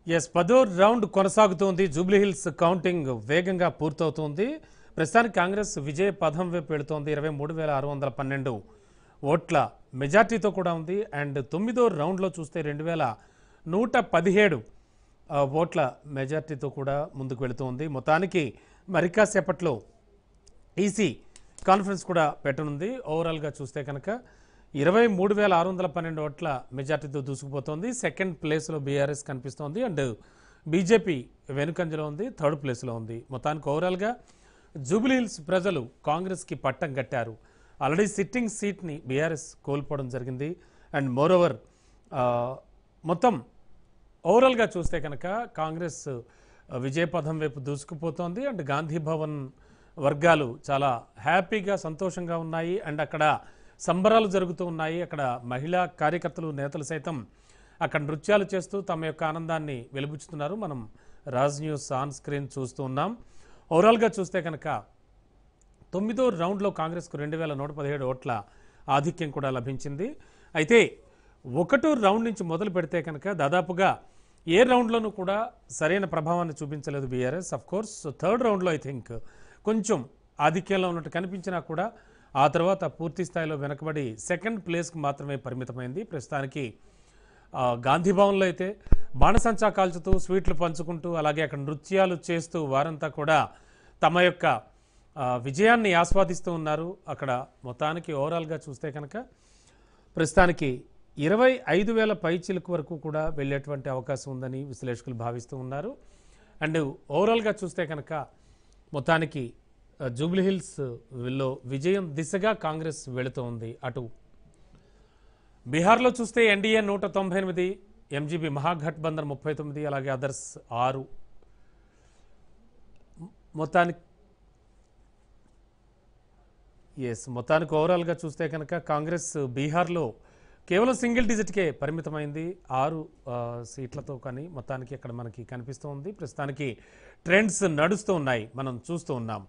Yes పదో round కొనసాగుతోంది. Jubilee Hills counting వేగంగా పూర్తవుతోంది. ప్రస్తుతానికి కాంగ్రెస్ విజయ పథం వైపు వెళుతోంది. 23,612 ఓట్ల మెజార్టీతో కూడా ఉంది. అండ్ తొమ్మిదో రౌండ్లో చూస్తే 2,117 ఓట్ల మెజార్టీతో కూడా ముందుకు వెళుతోంది. మొత్తానికి మరికాసేపట్లో ఈసీ కాన్ఫరెన్స్ కూడా పెట్టనుంది. ఓవరాల్గా చూస్తే కనుక 23,612 ఓట్ల మెజార్టీతో దూసుకుపోతోంది. సెకండ్ ప్లేస్లో బీఆర్ఎస్ కనిపిస్తోంది. అండ్ బీజేపీ వెనుకంజలో ఉంది, థర్డ్ ప్లేస్లో ఉంది. మొత్తానికి ఓవరాల్గా జూబ్లీహిల్స్ ప్రజలు కాంగ్రెస్కి పట్టం కట్టారు. ఆల్రెడీ సిట్టింగ్ సీట్ని బీఆర్ఎస్ కోల్పోవడం జరిగింది. అండ్ మోరోవర్ మొత్తం ఓవరాల్గా చూస్తే కనుక కాంగ్రెస్ విజయపథం వైపు దూసుకుపోతోంది. అండ్ గాంధీ భవన్ వర్గాలు చాలా హ్యాపీగా సంతోషంగా ఉన్నాయి. అండ్ అక్కడ సంబరాలు జరుగుతూ ఉన్నాయి. అక్కడ మహిళా కార్యకర్తలు నేతలు సైతం అక్కడ నృత్యాలు చేస్తూ తమ యొక్క ఆనందాన్ని వెలుబుచ్చుతున్నారు. మనం రాజ్ న్యూస్ ఆన్ స్క్రీన్ చూస్తూ ఉన్నాం. ఓవరాల్గా చూస్తే కనుక తొమ్మిదో రౌండ్లో కాంగ్రెస్కు 2,117 ఓట్ల ఆధిక్యం కూడా లభించింది. అయితే ఒకటో రౌండ్ నుంచి మొదలు పెడితే కనుక దాదాపుగా ఏ రౌండ్లోనూ కూడా సరైన ప్రభావాన్ని చూపించలేదు బీఆర్ఎస్. అఫ్ కోర్స్ థర్డ్ రౌండ్లో ఐ థింక్ కొంచెం ఆధిక్యంలో ఉన్నట్టు కనిపించినా కూడా ఆ తర్వాత పూర్తి స్థాయిలో వెనకబడి సెకండ్ ప్లేస్కి మాత్రమే పరిమితమైంది. ప్రస్తుతానికి గాంధీ భవన్లో అయితే బాణసంచా కాల్చుతూ స్వీట్లు పంచుకుంటూ అలాగే అక్కడ నృత్యాలు చేస్తూ వారంతా కూడా తమ యొక్క విజయాన్ని ఆస్వాదిస్తూ ఉన్నారు. అక్కడ మొత్తానికి ఓవరాల్గా చూస్తే కనుక ప్రస్తుతానికి 25,000 పైచిలకు వరకు కూడా వెళ్ళేటువంటి అవకాశం ఉందని విశ్లేషకులు భావిస్తూ ఉన్నారు. అండ్ ఓవరాల్గా చూస్తే కనుక మొత్తానికి జూబ్లీహిల్స్లో విజయం దిశగా కాంగ్రెస్ వెళుతోంది. అటు బీహార్లో చూస్తే ఎన్డీఏ 198, ఎంజీబీ మహాగఠబంధన్ 39, అలాగే అదర్స్ 6. మొత్తానికి ఓవరాల్గా చూస్తే కనుక కాంగ్రెస్ బీహార్లో కేవలం సింగిల్ డిజిట్కే పరిమితమైంది 6 సీట్లతో. కానీ మొత్తానికి అక్కడ మనకి కనిపిస్తూ ఉంది. ప్రస్తుతానికి ట్రెండ్స్ నడుస్తూ ఉన్నాయి, మనం చూస్తూ ఉన్నాం.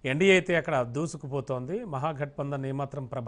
ఎన్డీఏ అయితే అక్కడ దూసుకుపోతోంది. మహాగఠబంధన్ ఏమాత్రం ప్రభావం